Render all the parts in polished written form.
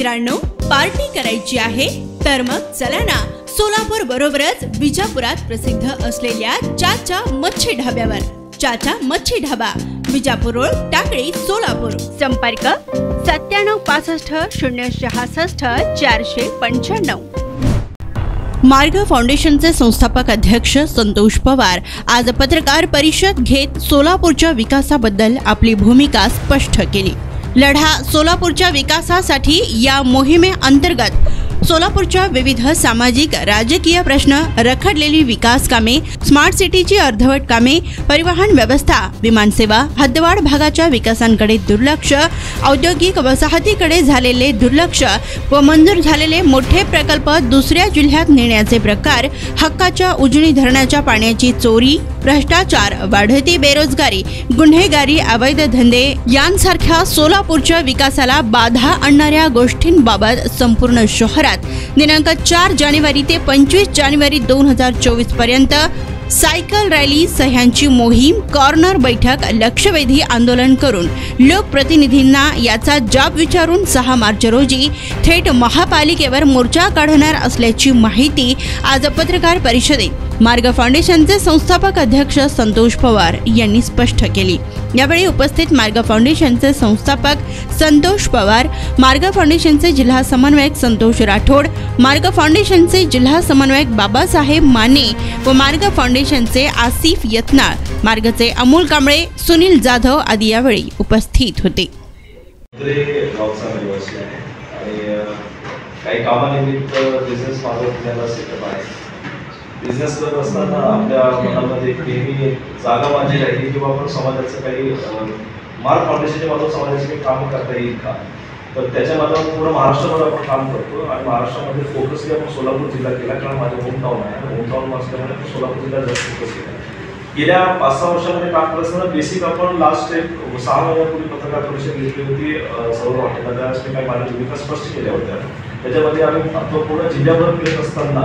मित्रांनो, पार्टी करायची आहे तर मग चला ना, सोलापूर बरोबरच विजापुरात प्रसिद्ध असलेल्या चाचा मच्छी ढाब्यावर. चाचा मच्छी ढाबा, विजापूर रोड, टाकळी, सोलापूर. संपर्क 9765066495. मार्ग फाउंडेशनचे संस्थापक अध्यक्ष संतोष पवार आज पत्रकार परिषद घेत सोलापूरच्या विकासाबद्दल आपली भूमिका स्पष्ट केली. लढा सोलापूरच्या विकासासाठी या मोहिमेअंतर्गत सोलापूरच्या विविध सामाजिक राजकीय प्रश्न, रखडलेली विकास कामे, स्मार्ट सिटीची अर्धवट कामे, परिवहन व्यवस्था, विमानसेवा, हद्दवाढ भागाच्या विकासांकडे दुर्लक्ष, औद्योगिक वसाहतीकडे झालेले दुर्लक्ष व मंजूर झालेले मोठे प्रकल्प दुसऱ्या जिल्ह्यात नेण्याचे प्रकार, हक्काच्या उजनी धरणाच्या पाण्याची चोरी, भ्रष्टाचार, वाढती बेरोजगारी, गुन्हेगारी, अवैध धंदे यांसारख्या सोलापूरच्या विकासाला बाधा आणणाऱ्या गोष्टींबाबत संपूर्ण शहरात दिनांक 4 जानेवारी ते 25 जानेवारी 2024 पर्यंत सायकल रॅली, सह्यांची मोहीम, कॉर्नर बैठक, लक्षवेधी आंदोलन करून लोकप्रतिनिधींना याचा जाब विचारून 6 मार्च रोजी थेट महापालिकेवर मोर्चा काढणार असल्याची माहिती आज पत्रकार परिषदेत मार्ग फाउंडेशनचे संस्थापक अध्यक्ष संतोष पवार यांनी स्पष्ट केली. यावेळी उपस्थित मार्ग फाउंडेशनचे संस्थापक संतोष पवार, मार्ग फाउंडेशनचे जिल्हा समन्वयक संतोष राठोड, मार्ग फाउंडेशनचे जिल्हा समन्वयक बाबासाहेब माने व मार्ग फाउंडेशनचे आसिफ यत्नाळ, मार्गचे अमोल कांबळे, सुनील जाधव आदी यावेळी उपस्थित होते. बिझनेस करत असताना आपल्या मनामध्ये नेहमी जागा माझी राहिली किंवा आपण समाजाचं काही मार्ग फाउंडेशनच्या माध्यमातून समाजाचे काही काम करता येईल का, तर त्याच्या माध्यमातून पूर्ण महाराष्ट्रामध्ये आपण काम करतो आणि महाराष्ट्रामध्ये फोकसली आपण सोलापूर जिल्हा केला, कारण माझं होमटाऊन आहे. होमटाऊन असल्यामुळे आपण सोलापूर जिल्हा जास्त फोकस केला. गेल्या 5-6 वर्षामध्ये काम करत असताना बेसिक आपण लास्ट 6 महिन्यापूर्वी पत्रकार परिषद घेतली होती सौर हॉटेलला. त्यावेळेस मी काही माझ्या भूमिका स्पष्ट केल्या होत्या. त्याच्यामध्ये आम्ही आपलं पूर्ण जिल्ह्याभर फिरत असताना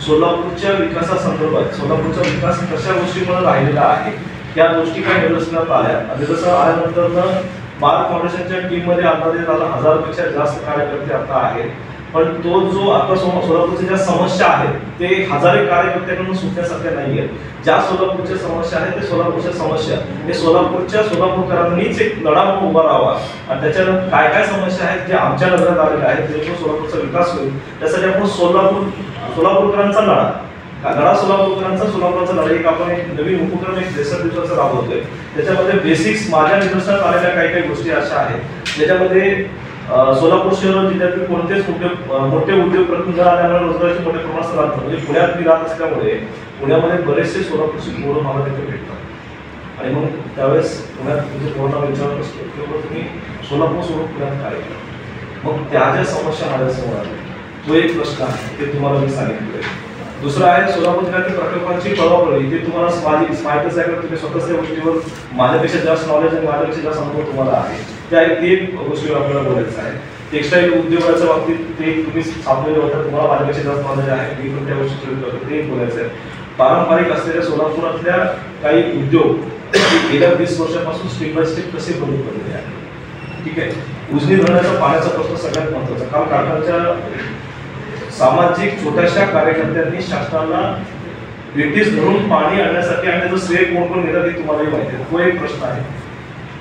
सोलापूरच्या विकासासंदर्भात, सोलापूरचा विकास कशा गोष्टीमुळे राहिलेला आहे त्या गोष्टी काही निदर्शनात आल्या. निदर्शनात आल्यानंतर मार्ग फाउंडेशनच्या टीममध्ये अंदाजे 1000पेक्षा जास्त कार्यकर्ते आता आहेत. पण तो जो आता सोलापूरच्या ज्या समस्या आहेत ते हजारो कार्यकर्त्यांकडून सुटण्यासारख्या नाही आहेत. ज्या सोलापूरच्या समस्या आहेत ते सोलापूरच्या समस्या हे सोलापूरकरांनीच एक लढा म्हणून उभा राहावा आणि त्याच्यानंतर काय काय समस्या आहेत जे आमच्या नजरात आलेल्या आहेत, जेणेकरून सोलापूरचा विकास होईल. त्यासाठी आपण सोलापूरकरांचा लढा सोलापूरचा लढा एक आपण एक नवीन उपक्रम 63 दिवसाचा राबवतोय. त्याच्यामध्ये बेसिक्स माझ्या निदर्शनात आलेल्या काही गोष्टी अशा आहेत ज्याच्यामध्ये सोलापूर शहर जिल्ह्यातील कोणतेच मोठे उद्योग प्रकल्प आल्यामुळे रोजगाराची मोठ्या प्रमाणात राहतात. म्हणजे पुण्यात मी राहत असल्यामुळे पुण्यामध्ये बरेचसे सोलापूरची पोरं मला तिथे भेटतात आणि मग त्यावेळेस पुण्यात तुमचे कोरोना विचारत असतो तेव्हा तुम्ही सोलापूर सोडून पुण्यात काय केलं, मग त्या ज्या समस्या माझ्यासमोर आल्या तो एक प्रश्न आहे, ते तुम्हाला मी सांगितलं. दुसरा आहे सोलापूर जिल्ह्यातील प्रकल्पांची पळवापळी. ते तुम्हाला माहितच आहे का, तुम्ही स्वतःच्या गोष्टीवर माझ्यापेक्षा जास्त नॉलेज आणि माझ्यापेक्षा जास्त अनुभव तुम्हाला आहे. त्या एक गोष्टीवर आपल्याला बोलायचं आहे. टेक्स्टाईल उद्योगाच्या बाबतीत ते तुम्ही सापडलेलं होतं, तुम्हाला माझ्यापेक्षा जास्त नॉलेज आहे, मी पण त्या गोष्टी ते बोलायचं आहे. पारंपरिक असलेल्या सोलापुरातल्या काही उद्योग गेल्या 20 वर्षापासून स्टेप बाय स्टेप कसे बंद पडलेले आहेत. ठीक आहे, उजनी धरणाचा पाण्याचा प्रश्न सगळ्यात महत्त्वाचा. काल कारखान्याच्या सामाजिक छोट्याशा कार्यकर्त्यांनी शासनाला ब्रिटिश धरून पाणी आणण्यासाठी आणि त्याचं श्रेय कोण घेतात हे तुम्हालाही माहिती आहे. तो एक प्रश्न आहे.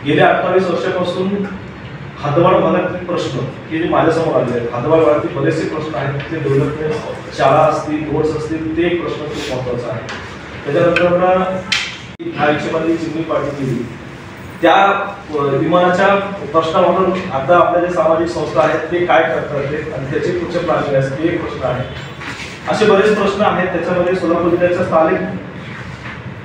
गेल्या 28 वर्षापासून हद्दवाढ भागातील प्रश्न हे जे माझ्यासमोर आले आहेत, हद्दवाढ भागातील बरेचसे प्रश्न आहेत. ते डेव्हलपमेंट, शाळा असतील, रोड्स असतील, ते एक प्रश्न खूप महत्त्वाचा आहे. त्याच्यानंतर आयुष्यभराची चिमणी पाठी केली त्या विमानाच्या प्रश्नावरून आता आपल्या जे सामाजिक संस्था आहेत ते काय करतात ते आणि त्याचे पुढचे प्लॅनिंग आहे ते एक प्रश्न आहे. असे बरेच प्रश्न आहेत. त्याच्यामध्ये सोलापूर जिल्ह्याच्या स्थानिक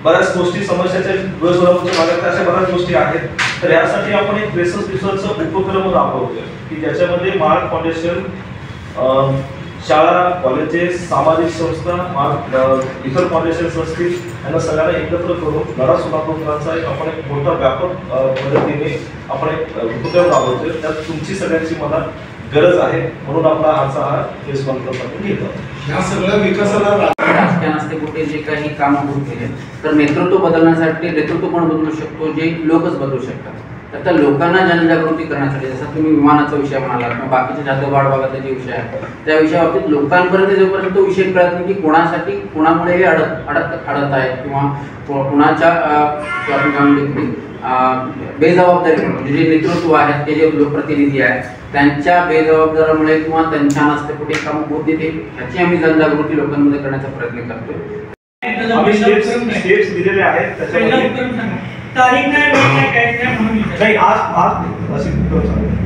बऱ्याच गोष्टी समस्याच्या सोलापूरच्या भागात अशा बऱ्याच गोष्टी आहेत. तर यासाठी आपण एक 63 दिवसाचा उपक्रम राबवतोय की ज्याच्यामध्ये मार्ग फाउंडेशन, शाळा, कॉलेजेस, सामाजिक संस्था, इतर फाउंडेशन्स असतील यांना सगळ्यांना एकत्र करून लढा सोलापूरकरांचा आपण एक मोठा व्यापक पद्धतीने आपण एक उपक्रम राबवतोय. त्यात तुमची सगळ्यांची मला गरज आहे म्हणून आपला हा प्रेस कॉन्फरन्स आपण घेतो. या सगळ्या विकासाला राजकारण असते कुठे जे काही काम होत गेले तर नेतृत्व बदलण्यासाठी नेतृत्व पण बदलू शकतो, जे लोकच बदलू शकतात. तर त्या लोकांना जनजागृती करण्यासाठी, जसं तुम्ही विमानाचा विषय म्हणाला किंवा बाकीचे जातवाड भागातले जे विषय आहेत त्या विषयाबाबतीत लोकांपर्यंत जोपर्यंत तो विषय कळत नाही की कोणासाठी कोणामुळे हे अडत आहेत किंवा कोणाच्या आपण काय म्हणतो बेजबाबदारी म्हणजे जे नेतृत्व आहेत ते जे लोकप्रतिनिधी आहेत त्यांच्या बेजबाबदारीमुळे किंवा त्यांच्या नसतेपोटी काम होत देते ह्याची आम्ही जनजागृती लोकांमध्ये करण्याचा प्रयत्न करतोय. आम्ही स्टेप्स दिलेले आहेत त्याच्यामध्ये तारीख नाही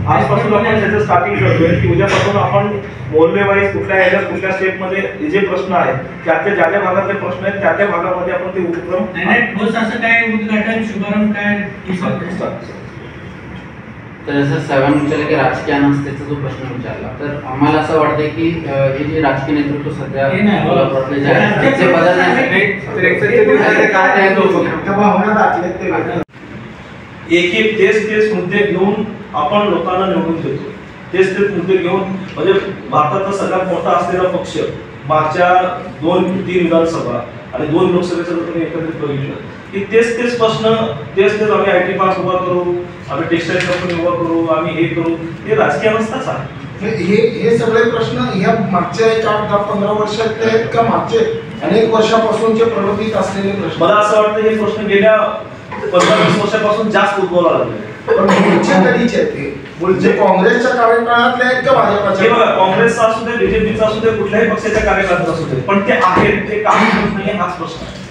आजपासून आपण त्याचं स्टार्टिंग करतोय की उद्यापासून आपण मोर्ले वाईज कुठल्या एरियात कुठल्या स्टेपमध्ये जे प्रश्न आहेत त्यातले ज्या ज्या भागातले प्रश्न आहेत त्या त्या भागामध्ये आपण ते उपक्रम असं काय उद्घाटन शुभारंभ काय. तर जसं साहेबांनी विचारलं की राजकीय अनास्थेचा जो प्रश्न विचारला तर आम्हाला असं वाटतंय की हे जे राजकीय नेतृत्व सध्या कोल्हापूरातले जे आहे ते बदलण्यासाठी एक तेच मुद्दे घेऊन आपण लोकांना निवडून देतो. तेच मुद्दे घेऊन म्हणजे भारताचा सगळ्यात मोठा असलेला पक्ष मागच्या 2-3 विधानसभा आणि 2 लोकसभेचं जर तुम्ही एकत्रित बघितलं की तेच प्रश्न तेच आम्ही IT पार्क उभा करू, आम्ही टेक्सटाईल कंपनी उभा करू, आम्ही हे करू, हे राजकीय अवस्थाच आहे. हे सगळे प्रश्न ह्या मागच्या 8-15 वर्षातले आहेत का मागचे अनेक वर्षापासूनचे प्रलंबित असलेले प्रश्न. मला असं वाटतं हे प्रश्न गेल्या 15-20 वर्षापासून जास्त उद्भवला लागले. पण मूळच्या कधीचे आहेत ते? मूळचे काँग्रेसच्या कार्यकाळातले आहेत का भाजपच्या? बघा काँग्रेसचा असू दे, बीजेपीचा असू दे, कुठल्याही पक्षाच्या कार्यकाळात असू दे, पण ते आहेत ते काही प्रश्न नाही हाच प्रश्न आहे.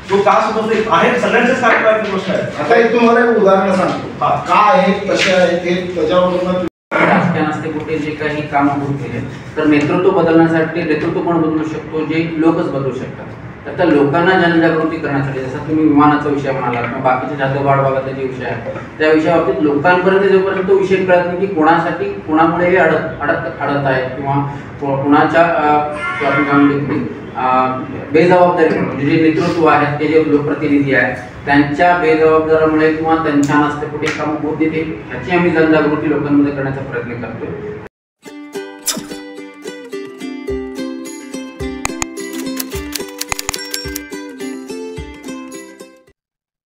तो का सुद्धा आहेत सगळ्यांच्याच कार्यकाळातले प्रश्न आहेत. आता एक तुम्हाला एक उदाहरण सांगतो का आहेत कसे आहेत हे त्याच्यावरून राजकीय नसते कुठे जे काही काम होत गेले तर नेतृत्व बदलण्यासाठी नेतृत्व पण बदलू शकतो, जे लोकच बदलू शकतात. तर त्या लोकांना जनजागृती करण्यासाठी, जसं तुम्ही विमानाचा विषय म्हणाला किंवा बाकीचे जातवाड भागातले जे विषय आहेत त्या विषयाबाबतीत लोकांपर्यंत जोपर्यंत तो विषय कळत नाही की कोणासाठी कोणामुळे हे अडत आहेत किंवा कोणाच्या आपण काय म्हणतो बेजबाबदारी म्हणजे जे नेतृत्व आहेत ते जे लोकप्रतिनिधी आहेत त्यांच्या बेजबाबदारीमुळे किंवा त्यांच्या नसतेपोटी काम होत देते ह्याची आम्ही जनजागृती लोकांमध्ये करण्याचा प्रयत्न करतोय.